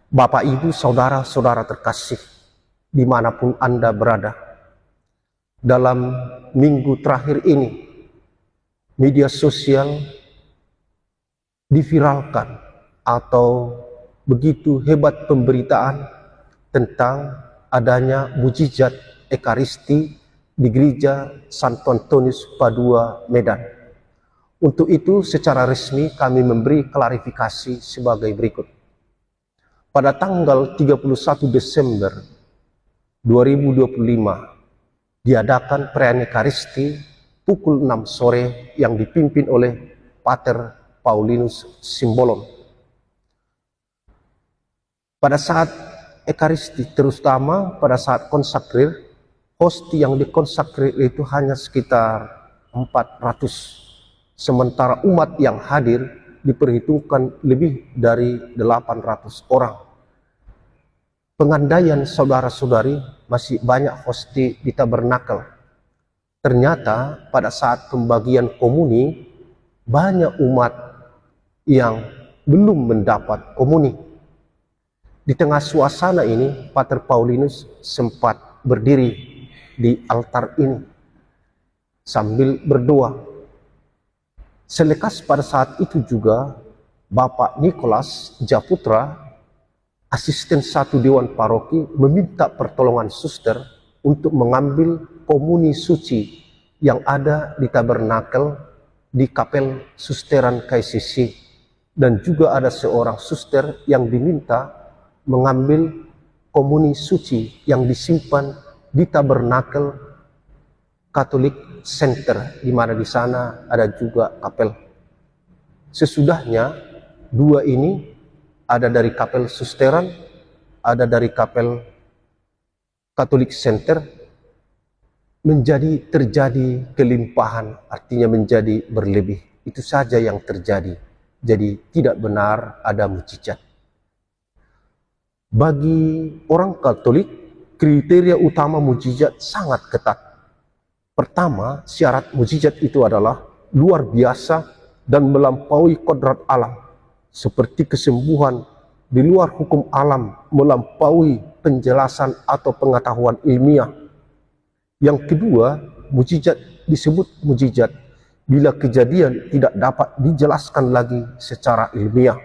Bapak, Ibu, Saudara-saudara terkasih, dimanapun Anda berada, dalam minggu terakhir ini, media sosial diviralkan atau begitu hebat pemberitaan tentang adanya mujizat Ekaristi di Gereja Santo Antonius Padua, Medan. Untuk itu, secara resmi kami memberi klarifikasi sebagai berikut. Pada tanggal 31 Desember 2025, diadakan perayaan Ekaristi pukul 6 sore yang dipimpin oleh Pater Paulinus Simbolon. Pada saat Ekaristi, terutama pada saat konsakrir, hosti yang dikonsakrir itu hanya sekitar 400, sementara umat yang hadir diperhitungkan lebih dari 800 orang. Pengandaian saudara-saudari, masih banyak hosti di tabernakel. Ternyata pada saat pembagian komuni, banyak umat yang belum mendapat komuni. Di tengah suasana ini, Pater Paulinus sempat berdiri di altar ini sambil berdoa. Selekas pada saat itu juga, Bapak Nikolas Japutra, asisten 1 Dewan Paroki, meminta pertolongan suster untuk mengambil komuni suci yang ada di tabernakel di kapel susteran KCC, dan juga ada seorang suster yang diminta mengambil komuni suci yang disimpan di tabernakel Catholic Center, di mana di sana ada juga kapel. Sesudahnya, dua ini ada dari kapel susteran, ada dari kapel Catholic Center, terjadi kelimpahan, artinya menjadi berlebih. Itu saja yang terjadi. Jadi tidak benar ada mujizat. Bagi orang Katolik, kriteria utama mujizat sangat ketat. Pertama, syarat mujizat itu adalah luar biasa dan melampaui kodrat alam, seperti kesembuhan di luar hukum alam, melampaui penjelasan atau pengetahuan ilmiah. Yang kedua, mujizat disebut mujizat bila kejadian tidak dapat dijelaskan lagi secara ilmiah.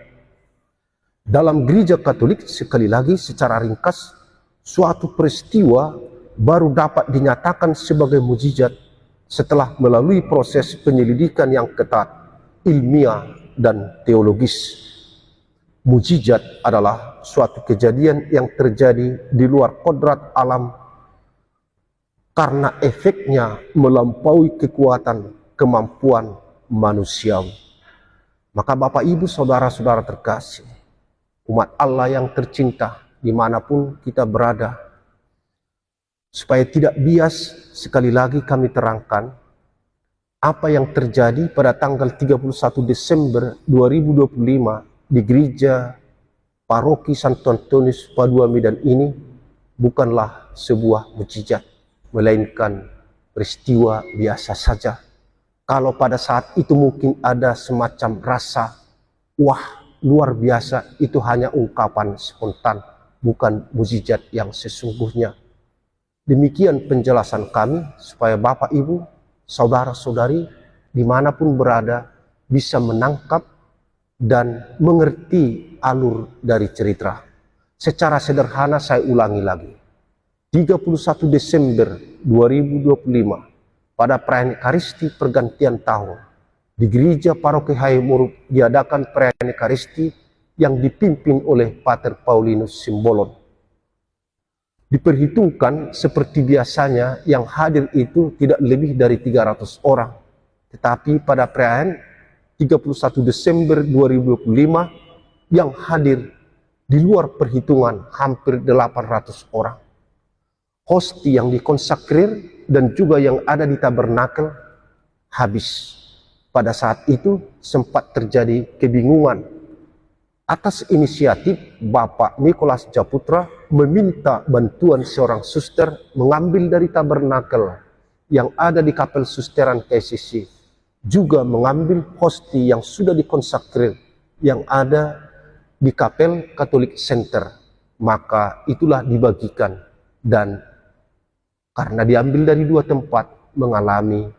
Dalam gereja Katolik, sekali lagi secara ringkas, suatu peristiwa baru dapat dinyatakan sebagai mujizat setelah melalui proses penyelidikan yang ketat, ilmiah dan teologis. Mujizat adalah suatu kejadian yang terjadi di luar kodrat alam karena efeknya melampaui kekuatan kemampuan manusiawi. Maka Bapak, Ibu, Saudara-saudara terkasih, umat Allah yang tercinta dimanapun kita berada, supaya tidak bias, sekali lagi kami terangkan apa yang terjadi pada tanggal 31 Desember 2025 di Gereja Paroki Santo Antonius Padua, Medan ini bukanlah sebuah mujizat, melainkan peristiwa biasa saja. Kalau pada saat itu mungkin ada semacam rasa, wah, luar biasa, itu hanya ungkapan spontan, bukan mujizat yang sesungguhnya. Demikian penjelasan kami, supaya Bapak, Ibu, Saudara-saudari, dimanapun berada, bisa menangkap dan mengerti alur dari cerita. Secara sederhana saya ulangi lagi. 31 Desember 2025, pada perayaan Ekaristi pergantian tahun, di Gereja Paroki Hayamuruk diadakan perayaan Ekaristi yang dipimpin oleh Pater Paulinus Simbolon. Diperhitungkan seperti biasanya yang hadir itu tidak lebih dari 300 orang. Tetapi pada perayaan 31 Desember 2025 yang hadir di luar perhitungan hampir 800 orang. Hosti yang dikonsakrir dan juga yang ada di tabernakel habis. Pada saat itu sempat terjadi kebingungan. Atas inisiatif Bapak Nikolas Japutra meminta bantuan seorang suster mengambil dari tabernakel yang ada di kapel susteran KCC, juga mengambil hosti yang sudah dikonsakrir yang ada di Kapel Katolik Center, maka itulah dibagikan, dan karena diambil dari dua tempat mengalami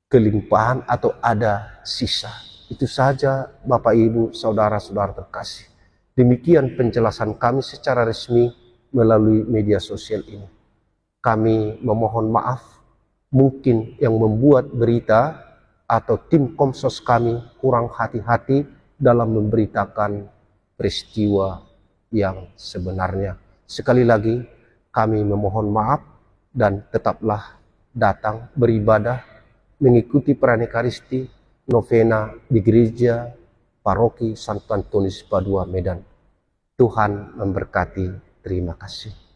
kelimpahan atau ada sisa. Itu saja Bapak Ibu saudara-saudara terkasih. Demikian penjelasan kami secara resmi melalui media sosial ini. Kami memohon maaf mungkin yang membuat berita atau tim Komsos kami kurang hati-hati dalam memberitakan peristiwa yang sebenarnya. Sekali lagi kami memohon maaf dan tetaplah datang beribadah mengikuti perayaan Ekaristi novena di gereja Paroki Santo Antonius Padua Medan. Tuhan memberkati. Terima kasih.